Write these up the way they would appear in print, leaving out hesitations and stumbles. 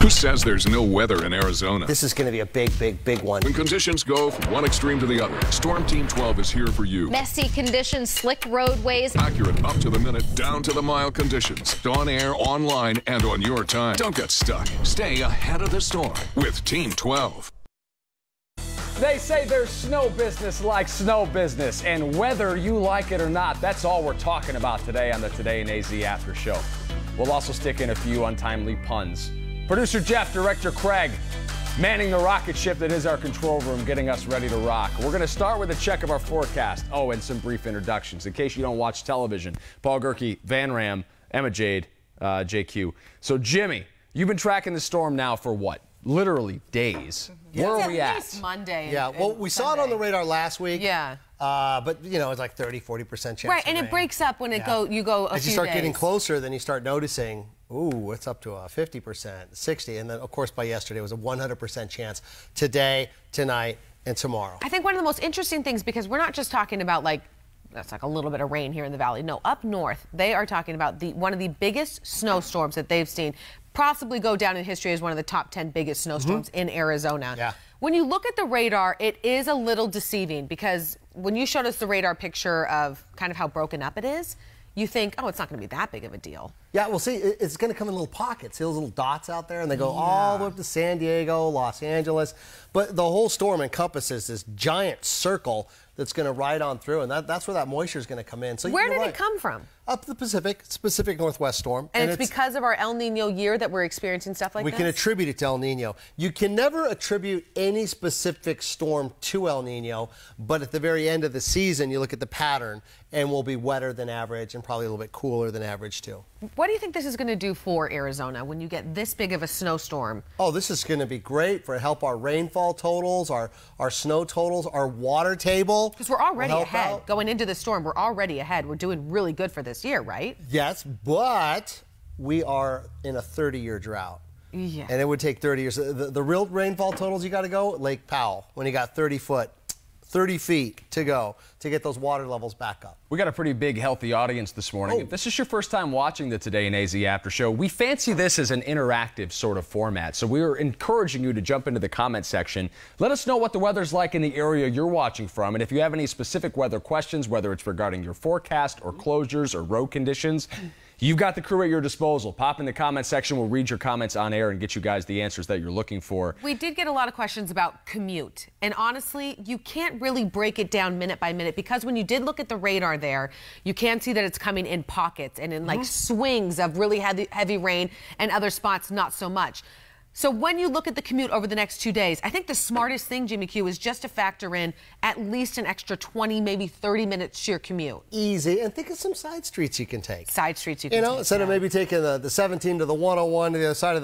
Who says there's no weather in Arizona? This is going to be a big one. When conditions go from one extreme to the other, Storm Team 12 is here for you. Messy conditions, slick roadways. Accurate up to the minute, down to the mile conditions. On air, online, and on your time. Don't get stuck. Stay ahead of the storm with Team 12. They say there's snow business like snow business, and whether you like it or not, that's all we're talking about today on the Today in AZ After Show. We'll also stick in a few untimely puns. Producer Jeff, Director Craig, manning the rocket ship that is our control room, getting us ready to rock. We're going to start with a check of our forecast. Oh, and some brief introductions. In case you don't watch television, Paul Gerke, Van Ram, Emma Jade, JQ. So, Jimmy, you've been tracking the storm now for what? Literally days. Where are we at? Monday. Yeah, well, we saw it on the radar last week. Yeah. But, you know, it's like 30-40% chance Right, of and rain. it breaks up when you go a few days. As you start getting closer, then you start noticing, ooh, it's up to a 50%, 60%. And then, of course, by yesterday, it was a 100% chance today, tonight, and tomorrow. I think one of the most interesting things, because we're not just talking about, like, that's like a little bit of rain here in the valley. No, up north, they are talking about one of the biggest snowstorms that they've seen, possibly go down in history as one of the top 10 biggest snowstorms in Arizona. Yeah. When you look at the radar, it is a little deceiving, because when you showed us the radar picture of kind of how broken up it is, you think, oh, it's not going to be that big of a deal. Yeah, well, see, it's going to come in little pockets. See those little dots out there? And they go all the way up to San Diego, Los Angeles. But the whole storm encompasses this giant circle that's going to ride on through. And that's where that moisture is going to come in. So Where did it come from? Up the Pacific Northwest storm. And it's because of our El Nino year that we're experiencing stuff like this? We can attribute it to El Nino. You can never attribute any specific storm to El Nino, but at the very end of the season, you look at the pattern, and we'll be wetter than average and probably a little bit cooler than average, too. What do you think this is going to do for Arizona when you get this big of a snowstorm? Oh, this is going to be great for help our rainfall totals, our snow totals, our water table. Because we're already ahead. Going into the storm, we're already ahead. We're doing really good for this year, right? Yes, but we are in a 30-year drought. Yeah. And it would take 30 years. The real rainfall totals you got to go, Lake Powell, when you got 30 feet to go to get those water levels back up. We got a pretty big, healthy audience this morning. If this is your first time watching the Today in AZ After Show, we fancy this as an interactive sort of format. So we are encouraging you to jump into the comment section. Let us know what the weather's like in the area you're watching from. And if you have any specific weather questions, whether it's regarding your forecast or closures or road conditions, you've got the crew at your disposal. Pop in the comment section. We'll read your comments on air and get you guys the answers that you're looking for. We did get a lot of questions about commute. And honestly, you can't really break it down minute by minute, because when you did look at the radar there, you can see that it's coming in pockets and in like swings of really heavy rain, and other spots not so much. So when you look at the commute over the next 2 days, I think the smartest thing, Jimmy Q, is just to factor in at least an extra 20, maybe 30 minutes to your commute. Easy. And think of some side streets you can take. Side streets you can take. Instead of maybe taking the 17 to the 101 to the other side of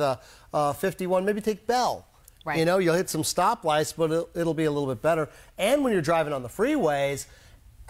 the 51, maybe take Bell. Right. You know, you'll hit some stoplights, but it'll be a little bit better. And when you're driving on the freeways,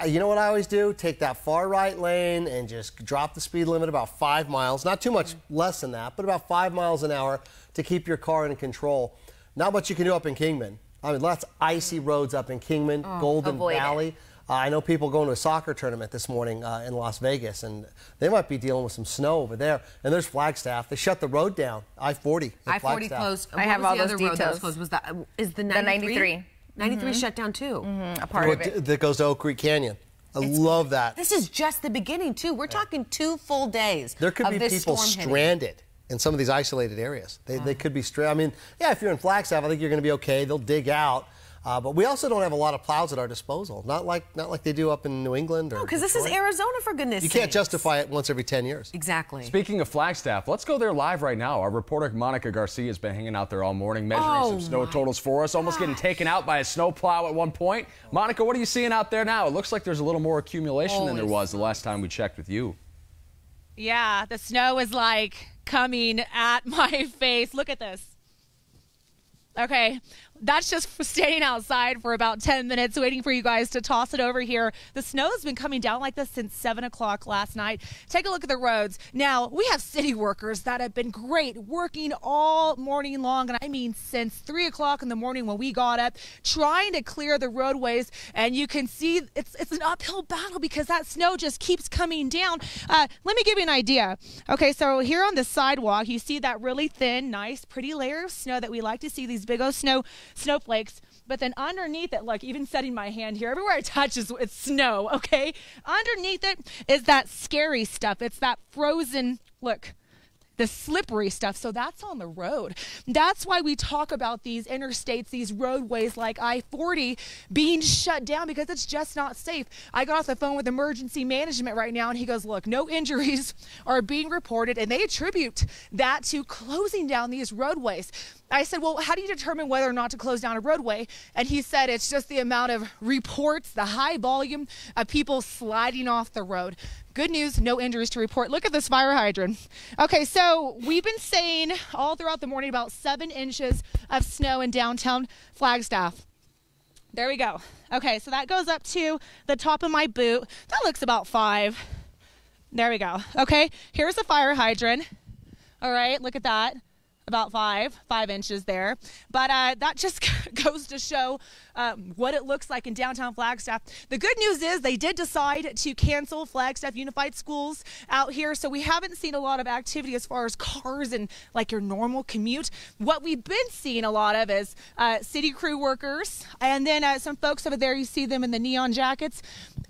you know what I always do? Take that far right lane and just drop the speed limit about 5 miles. Not too much less than that, but about 5 miles an hour to keep your car in control. Not much you can do up in Kingman. I mean, lots of icy roads up in Kingman, Golden Valley. I know people going to a soccer tournament this morning in Las Vegas, and they might be dealing with some snow over there. And there's Flagstaff. They shut the road down, I-40. I-40 closed. I have all those details. Road that was closed? Was that, is the 93? The 93. 93 shut down too. A part of it. That goes to Oak Creek Canyon. I love that. This is just the beginning too. We're talking 2 full days. There could of be this people storm stranded in some of these isolated areas. They could be stranded. I mean, yeah, if you're in Flagstaff, I think you're going to be okay. They'll dig out. But we also don't have a lot of plows at our disposal. Not like they do up in New England. No, because this is Arizona, for goodness sakes. You can't justify it once every 10 years. Exactly. Speaking of Flagstaff, let's go there live right now. Our reporter Monica Garcia has been hanging out there all morning, measuring some snow totals for us, almost getting taken out by a snow plow at one point. Monica, what are you seeing out there now? It looks like there's a little more accumulation than there was the last time we checked with you. Yeah, the snow is like coming at my face. Look at this. Okay, that's just for staying outside for about 10 minutes, waiting for you guys to toss it over here. The snow's been coming down like this since 7 o'clock last night. Take a look at the roads. Now, we have city workers that have been great, working all morning long, and I mean since 3 o'clock in the morning when we got up, trying to clear the roadways, and you can see it's an uphill battle because that snow just keeps coming down. Let me give you an idea. Okay, so here on the sidewalk, you see that really thin, nice, pretty layer of snow that we like to see, these big old snowflakes. But then underneath it, look, even setting my hand here, everywhere I touch it's snow, okay? Underneath it is that scary stuff. It's that frozen, look, the slippery stuff. So that's on the road. That's why we talk about these interstates, these roadways like I-40 being shut down because it's just not safe. I got off the phone with emergency management right now and he goes, look, no injuries are being reported, and they attribute that to closing down these roadways. I said, well, how do you determine whether or not to close down a roadway? And he said it's just the amount of reports, the high volume of people sliding off the road. Good news, no injuries to report. Look at this fire hydrant. Okay, so we've been saying all throughout the morning about 7 inches of snow in downtown Flagstaff. There we go. Okay, so that goes up to the top of my boot. That looks about 5. There we go. Okay, here's the fire hydrant. All right, look at that. About 5 inches there. But that just goes to show what it looks like in downtown Flagstaff. The good news is they did decide to cancel Flagstaff Unified Schools out here, so we haven't seen a lot of activity as far as cars and like your normal commute. What we've been seeing a lot of is city crew workers, and then some folks over there, you see them in the neon jackets,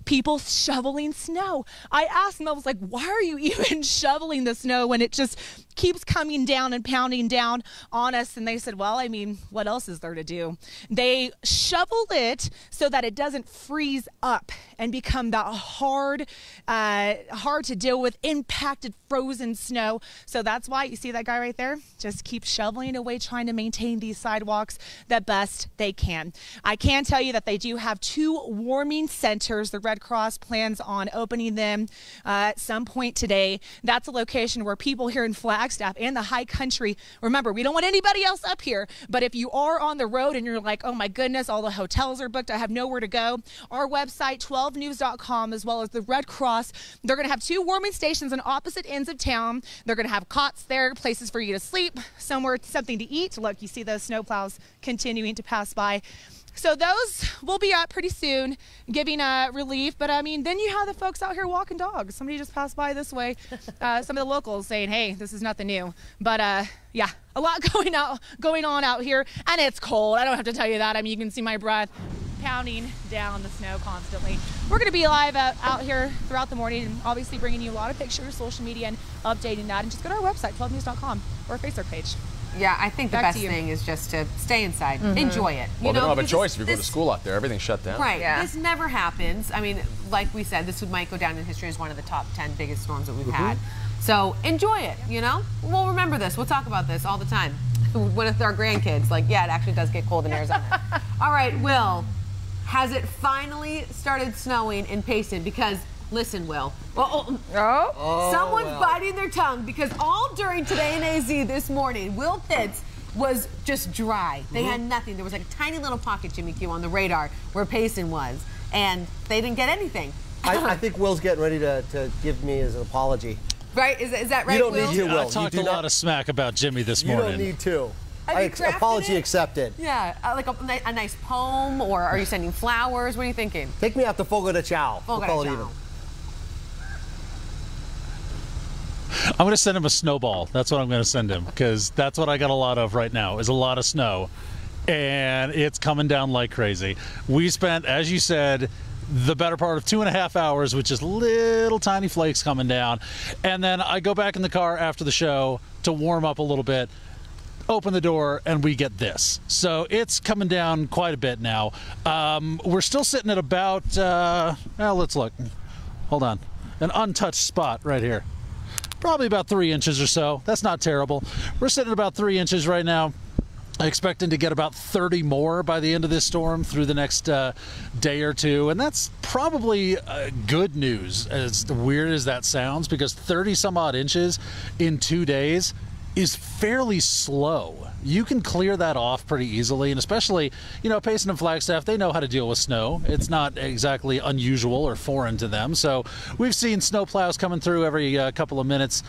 people shoveling snow. I asked them, I was like, why are you even shoveling the snow when it just keeps coming down and pounding down on us? And they said, well, I mean, what else is there to do? They shovel it so that it doesn't freeze up and become that hard to deal with, impacted frozen snow. So that's why you see that guy right there just keep shoveling away, trying to maintain these sidewalks the best they can. I can tell you that they do have 2 warming centers. The Red Cross plans on opening them at some point today. That's a location where people here in Flagstaff and the high country, remember, we don't want anybody else up here, but if you are on the road and you're like, oh my goodness, all the hotels are booked, I have nowhere to go, our website 12news.com as well as the Red Cross, they're going to have 2 warming stations on opposite ends of town. They're going to have cots there, places for you to sleep, somewhere, something to eat. Look, you see those snowplows continuing to pass by. So those will be up pretty soon, giving relief. But I mean, then you have the folks out here walking dogs. Somebody just passed by this way. Some of the locals saying, hey, this is nothing new. But yeah, a lot going on out here. And it's cold. I don't have to tell you that. I mean, you can see my breath pounding down the snow constantly. We're going to be live out here throughout the morning, and obviously bringing you a lot of pictures, social media, and updating that. And just go to our website, 12news.com, or our Facebook page. Yeah, I think the best thing is just to stay inside, enjoy it. Well, they don't have a choice if you go to school out there. Everything's shut down. Right. Yeah. This never happens. I mean, like we said, this might go down in history as one of the top 10 biggest storms that we've had. So enjoy it, you know? We'll remember this. We'll talk about this all the time with our grandkids. Like, yeah, it actually does get cold in Arizona. All right, Will, has it finally started snowing in Payson? Because listen, Will. Someone's biting their tongue because all during Today in AZ this morning, Will Pitts was just dry. They had nothing. There was like a tiny little pocket, Jimmy Q, on the radar where Payson was, and they didn't get anything. I think Will's getting ready to give me as an apology. Right? Is that right, You don't Will? need to, Will. I talked a lot of smack about Jimmy this You morning. don't need to. Have Apology accepted. Yeah, like a nice poem, or are you sending flowers? What are you thinking? Take me out to Fogo de Chao. Fogo We'll call de it Chao. even. I'm going to send him a snowball. That's what I'm going to send him, because that's what I got a lot of right now, is a lot of snow. And it's coming down like crazy. We spent, as you said, the better part of 2.5 hours with just little tiny flakes coming down. And then I go back in the car after the show to warm up a little bit, open the door, and we get this. So it's coming down quite a bit now. We're still sitting at about, well, let's look. Hold on. An untouched spot right here. Probably about 3 inches or so. That's not terrible. We're sitting at about 3 inches right now. Expecting to get about 30 more by the end of this storm through the next day or two. And that's probably good news, as weird as that sounds, because 30 some odd inches in 2 days is fairly slow. You can clear that off pretty easily, and especially, Payson and Flagstaff, they know how to deal with snow. It's not exactly unusual or foreign to them. So we've seen snow plows coming through every couple of minutes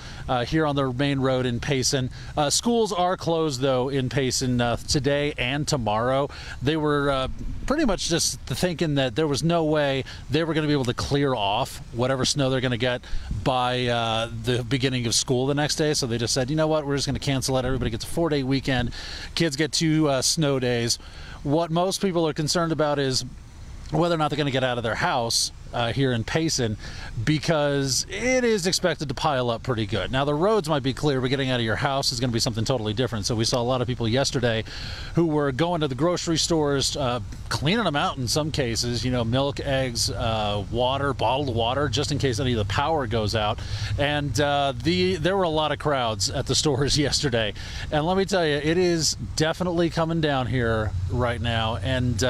here on the main road in Payson. Schools are closed, though, in Payson today and tomorrow. They were pretty much just thinking that there was no way they were going to be able to clear off whatever snow they're going to get by the beginning of school the next day. So they just said, you know what, we're just going to cancel it. Everybody gets a 4-day weekend. Kids get 2 snow days. What most people are concerned about is whether or not they're going to get out of their house here in Payson, because it is expected to pile up pretty good. Now, the roads might be clear, but getting out of your house is going to be something totally different. So we saw a lot of people yesterday who were going to the grocery stores, cleaning them out in some cases, milk, eggs, water, bottled water, just in case any of the power goes out. And there were a lot of crowds at the stores yesterday. And let me tell you, it is definitely coming down here right now. And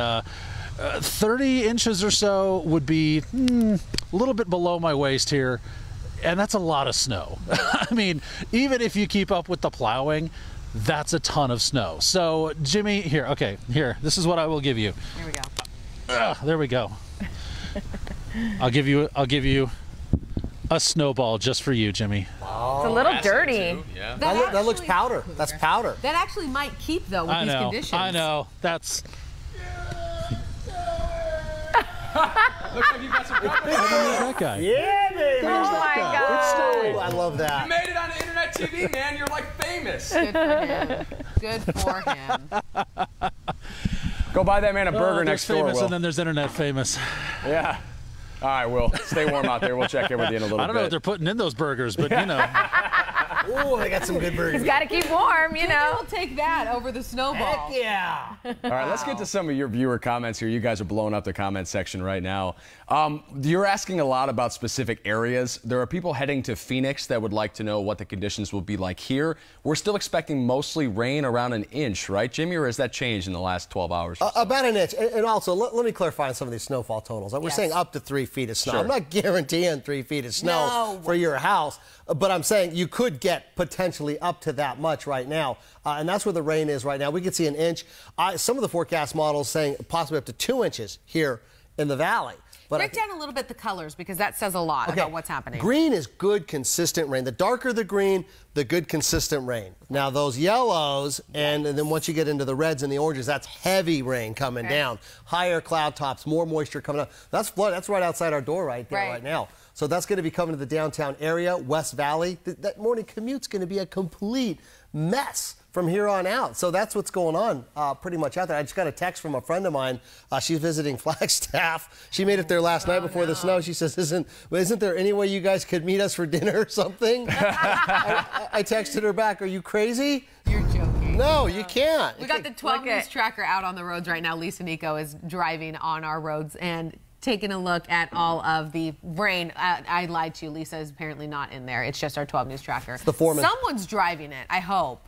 30 inches or so would be a little bit below my waist here, and that's a lot of snow. I mean, even if you keep up with the plowing, that's a ton of snow. So, Jimmy, here, this is what I will give you. Here we go. There we go. I'll give you a snowball just for you, Jimmy. It's a little dirty. Yeah. That looks powder. That's powder. That actually might keep, though, with these conditions. I know. That's... Looks like you got some cover. That guy. Yeah, baby. Oh my God. It's snowing. I love that. You made it on internet TV, man. You're like famous. Good for him. Good for him. Go buy that man a burger next door, famous, Will. and then there's internet famous. Yeah. All right, Will. Stay warm out there. We'll check in with you in a little bit. I don't know what they're putting in those burgers, but Oh, they got some good burgers. He's got to keep warm, We'll take that over the snowball. Heck yeah. All right, let's get to some of your viewer comments here. You guys are blowing up the comment section right now. You're asking a lot about specific areas. There are people heading to Phoenix that would like to know what the conditions will be like here. We're still expecting mostly rain, around an inch, right, Jimmy? Or has that changed in the last 12 hours? About an inch. And also, let me clarify on some of these snowfall totals. We're saying up to 3 feet of snow. Sure. I'm not guaranteeing 3 feet of snow for your house, but I'm saying you could get potentially up to that much right now. And that's where the rain is right now. We could see an inch. Some of the forecast models saying possibly up to 2 inches here in the valley. But break down a little bit the colors, because that says a lot about what's happening. Green is good, consistent rain. The darker the green, the good, consistent rain. Now, those yellows, and then once you get into the reds and the oranges, that's heavy rain coming down. Higher cloud tops, more moisture coming up. That's flood. That's right outside our door right there right now. So that's going to be coming to the downtown area, West Valley. That morning commute's going to be a complete mess from here on out. So that's what's going on pretty much out there. I just got a text from a friend of mine. She's visiting Flagstaff. She made it there last night before the snow. She says, isn't there any way you guys could meet us for dinner or something? I texted her back, are you crazy? You're joking. No, you can't. We got the 12 News tracker out on the roads right now. Lisa Nico is driving on our roads and taking a look at all of the rain. I lied to you. Lisa is apparently not in there. It's just our 12 News tracker. It's the foreman. Someone's driving it, I hope.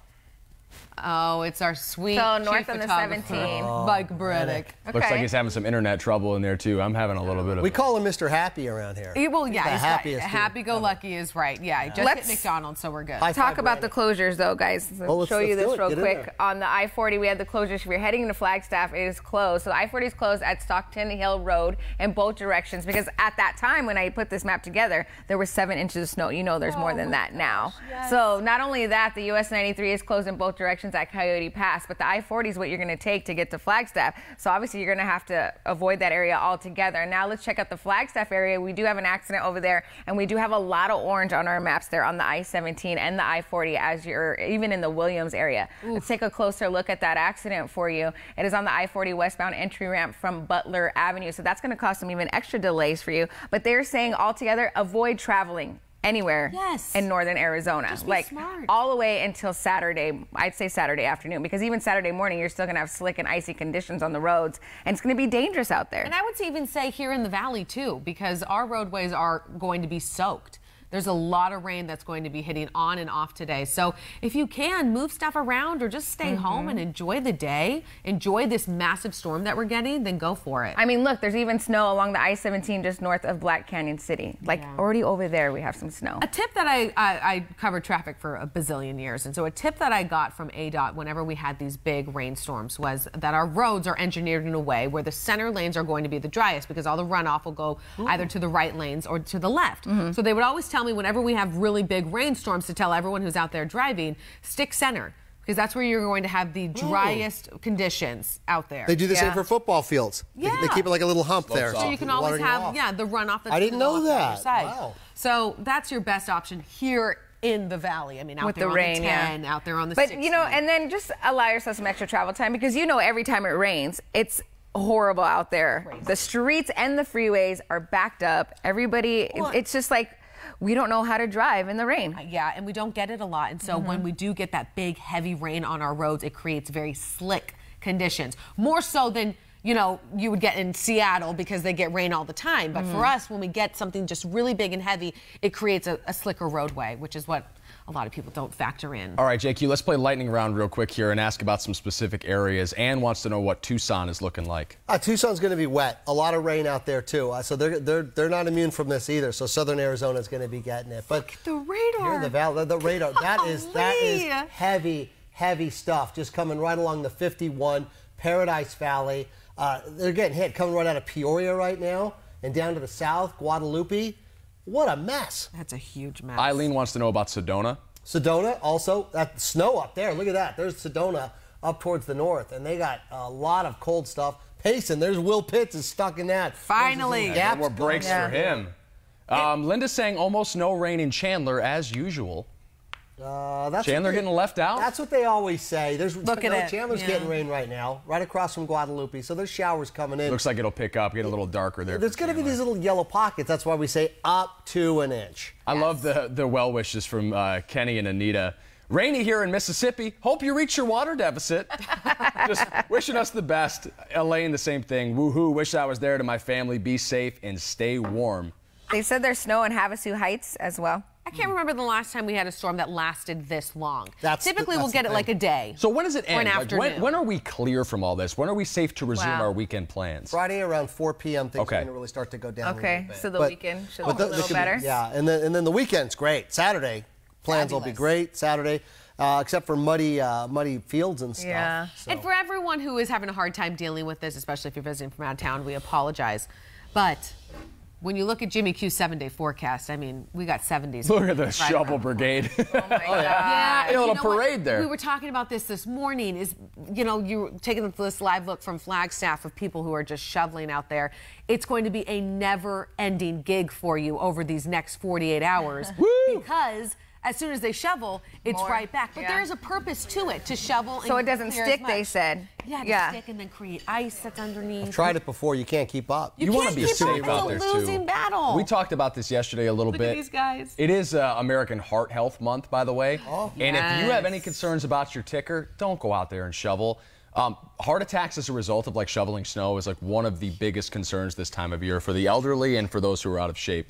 Oh, it's our sweet north on the 17. Mike Braddock. Okay. Looks like he's having some internet trouble in there, too. I'm having a little bit of We call him Mr. Happy around here. Well, yeah, the happiest. Happy-go-lucky is right. Yeah, just hit McDonald's, so we're good. Talk about the closures, though, guys. Let's show you do this it. real Get in quick. there. On the I-40, we had the closures. If you're heading into Flagstaff, it is closed. So the I-40 is closed at Stockton Hill Road in both directions, because at that time when I put this map together, there was 7 inches of snow. You know there's more than that now. Yes. So not only that, the US 93 is closed in both directions at Coyote Pass, but the I-40 is what you're going to take to get to Flagstaff. So obviously you're going to have to avoid that area altogether. Now let's check out the Flagstaff area. We do have an accident over there, and we do have a lot of orange on our maps there on the I-17 and the I-40 as you're even in the Williams area. Let's take a closer look at that accident for you. It is on the I-40 westbound entry ramp from Butler Avenue. So that's going to cause some even extra delays for you. But they're saying altogether, avoid traveling anywhere in northern Arizona. Just be smart. All the way until Saturday, I'd say Saturday afternoon, because even Saturday morning, you're still going to have slick and icy conditions on the roads, and it's going to be dangerous out there. And I would even say here in the valley, too, because our roadways are going to be soaked. There's a lot of rain that's going to be hitting on and off today. So if you can, move stuff around or just stay home and enjoy the day, enjoy this massive storm that we're getting, then go for it. I mean, look, there's even snow along the I-17 just north of Black Canyon City. Like, already over there, we have some snow. A tip that I covered traffic for a bazillion years, and so a tip that I got from ADOT whenever we had these big rainstorms was that our roads are engineered in a way where the center lanes are going to be the driest because all the runoff will go either to the right lanes or to the left. So they would always tell me whenever we have really big rainstorms to tell everyone who's out there driving, stick center. Because that's where you're going to have the driest conditions out there. They do the same for football fields. They keep it like a little hump there. So you can always have, the runoff that's I didn't know that. Side. Wow. So that's your best option here in the valley. I mean, out with there the on rain, the 10, out there on the But 60. you know, and then just allow yourself some extra travel time because you know every time it rains, it's horrible out there. Crazy. The streets and the freeways are backed up. Everybody, it's just like we don't know how to drive in the rain. Yeah, and we don't get it a lot. And so when we do get that big, heavy rain on our roads, it creates very slick conditions. More so than, you know, you would get in Seattle because they get rain all the time. But for us, when we get something just really big and heavy, it creates a slicker roadway, which is what a lot of people don't factor in. All right, JQ, let's play lightning round real quick here and ask about some specific areas. Ann wants to know what Tucson is looking like. Tucson's going to be wet. A lot of rain out there too. So they're not immune from this either. So southern Arizona is going to be getting it. But the radar. Here in the valley, the radar. That is heavy stuff. Just coming right along the 51 Paradise Valley. They're getting hit coming right out of Peoria right now and down to the south, Guadalupe. What a mess. That's a huge mess. Eileen wants to know about Sedona. Sedona also, that snow up there. Look at that. There's Sedona up towards the north, and they got a lot of cold stuff. Payson, there's Will Pitts is stuck in that. Finally. No more breaks for him. Linda's saying almost no rain in Chandler as usual. Chandler getting left out? That's what they always say. Look at it. Chandler's getting rain right now, right across from Guadalupe. So there's showers coming in. Looks like it'll pick up, get a little darker there. There's going to be these little yellow pockets. That's why we say up to an inch. I love the well wishes from Kenny and Anita. Rainy here in Mississippi. Hope you reach your water deficit. Just wishing us the best. Elaine, the same thing. Woohoo. Wish I was there to my family. Be safe and stay warm. They said there's snow in Havasu Heights as well. I can't remember the last time we had a storm that lasted this long. that's Typically, we'll get it like a day. So when does it end? Or an afternoon. When are we clear from all this? When are we safe to resume our weekend plans? Friday around 4 p.m. things are going to really start to go down a little bit. So the weekend should look a little better. Yeah, and then the weekend's great. Saturday plans will be great. Saturday. Except for muddy fields and stuff. Yeah. So. And for everyone who is having a hard time dealing with this, especially if you're visiting from out of town, we apologize. But when you look at Jimmy Q's 7-day forecast, I mean, we got 70s. Look at the shovel brigade. Oh my God. Yeah, a little parade there. We were talking about this morning. Is you're taking this live look from Flagstaff of people who are just shoveling out there. It's going to be a never-ending gig for you over these next 48 hours because as soon as they shovel, it's right back. But there is a purpose to it, to shovel. So it doesn't stick, they said. Yeah, stick and then create ice that's underneath. I've tried it before. You can't keep up. You want to be safe out there, too. It's a losing battle. We talked about this yesterday a little bit. Look at these guys. It is American Heart Health Month, by the way. And if you have any concerns about your ticker, don't go out there and shovel. Heart attacks as a result of shoveling snow is one of the biggest concerns this time of year for the elderly and for those who are out of shape.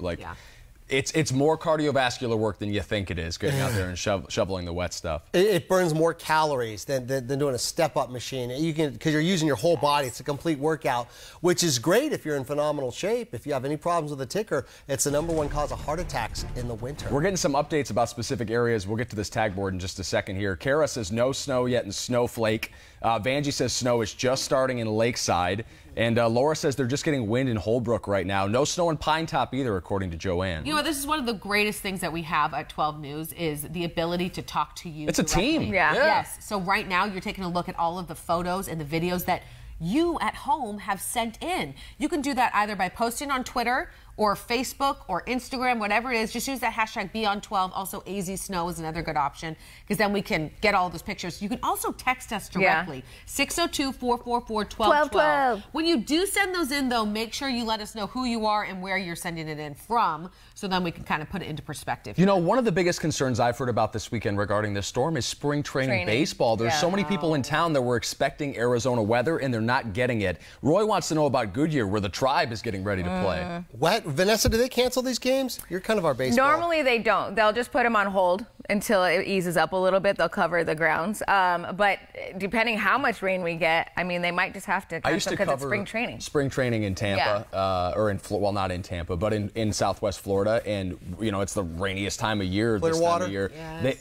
It's more cardiovascular work than you think it is, getting out there and shoveling the wet stuff. It burns more calories than doing a step-up machine. Because you're using your whole body. It's a complete workout, which is great if you're in phenomenal shape. If you have any problems with the ticker, it's the #1 cause of heart attacks in the winter. We're getting some updates about specific areas. We'll get to this tag board in just a second here. Kara says no snow yet in Snowflake. Vanjie says snow is just starting in Lakeside. And Laura says they're just getting wind in Holbrook right now. No snow in Pine Top either, according to Joanne. You know, this is one of the greatest things that we have at 12 News is the ability to talk to you. It's directly. A team. Yeah. Yes. So right now you're taking a look at all of the photos and the videos that you at home have sent in. You can do that either by posting on Twitter or Facebook or Instagram, whatever it is. Just use that hashtag #BeyondTwelve. Also, AZ Snow is another good option because then we can get all those pictures. You can also text us directly, 602-444-1212. When you do send those in, though, make sure you let us know who you are and where you're sending it in from, so then we can kind of put it into perspective. You know, one of the biggest concerns I've heard about this weekend regarding this storm is spring training baseball. There's so many people in town that were expecting Arizona weather, and they're not getting it. Roy wants to know about Goodyear, where the Tribe is getting ready to play. Wet Vanessa, do they cancel these games? You're kind of our baseball. Normally they don't. They'll just put them on hold until it eases up a little bit. They'll cover the grounds. But depending how much rain we get, I mean, they might just have to cancel because it's spring training. Spring training in Tampa, or in well, not in Tampa, but in Southwest Florida, and it's the rainiest time of year. This time of year,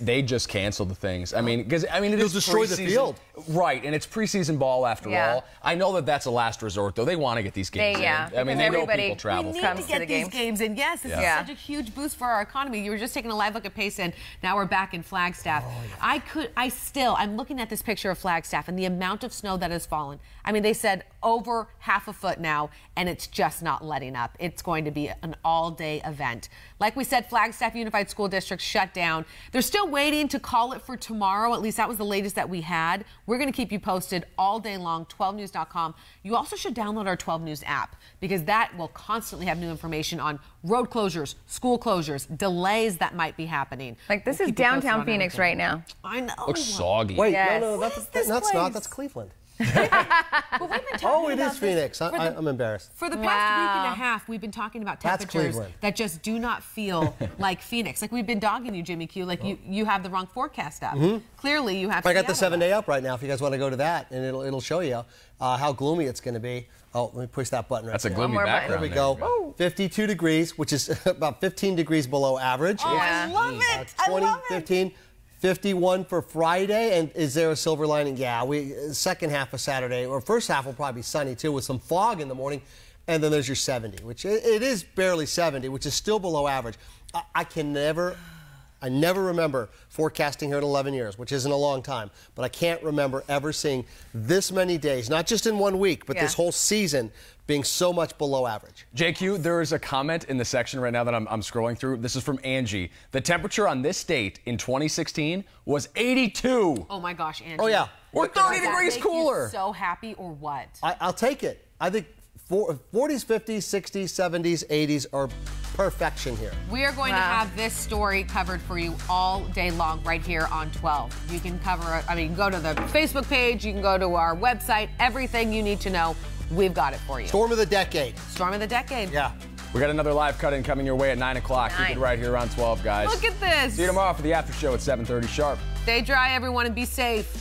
they just canceled the things. I mean, it is destroy the field, right? And it's preseason ball after all. I know that's a last resort, though. They want to get these games in. I mean, they know people travel. We need to get these games in. Yes, this is such a huge boost for our economy. You were just taking a live look at Payson. Now we're back in Flagstaff. I'm looking at this picture of Flagstaff and the amount of snow that has fallen. I mean, they said over half a foot now, and it's just not letting up. It's going to be an all-day event. Like we said, Flagstaff Unified School District shut down. They're still waiting to call it for tomorrow. At least that was the latest that we had. We're going to keep you posted all day long, 12news.com. You also should download our 12 News app because that will constantly have new information on road closures, school closures, delays that might be happening. Like this is downtown Phoenix right now. I know. Looks soggy. Wait, no, that's not. That's Cleveland. But we've been talking it is Phoenix. I'm embarrassed. For the past week and a half, we've been talking about temperatures that just do not feel like Phoenix. Like we've been dogging you, Jimmy Q. Like you have the wrong forecast up. Clearly, you have. I got the 7-day up right now. If you guys want to go to that, and it'll show you how gloomy it's going to be. Oh, let me push that button right That's there. a gloomy background. There we go. 52 degrees, which is about 15 degrees below average. Oh, I love it. 20, I love 15. 51 for Friday, and is there a silver lining? Yeah, second half of Saturday, or first half will probably be sunny too, with some fog in the morning, and then there's your 70, which it is barely 70, which is still below average. I never remember forecasting here in 11 years, which isn't a long time, but I can't remember ever seeing this many days, not just in 1 week, but this whole season being so much below average. JQ, there is a comment in the section right now that I'm scrolling through. This is from Angie. The temperature on this date in 2016 was 82. Oh my gosh, Angie. Oh yeah. We're 30 degrees cooler. You so happy or what? I'll take it. I think 40s, 50s, 60s, 70s, 80s are perfection here. We are going to have this story covered for you all day long right here on 12. You can cover it. I mean, go to the Facebook page. You can go to our website. Everything you need to know, we've got it for you. Storm of the decade. Storm of the decade. Yeah. We got another live cut-in coming your way at 9 o'clock. Keep it right here on 12, guys. Look at this. See you tomorrow for the after show at 7:30 sharp. Stay dry, everyone, and be safe.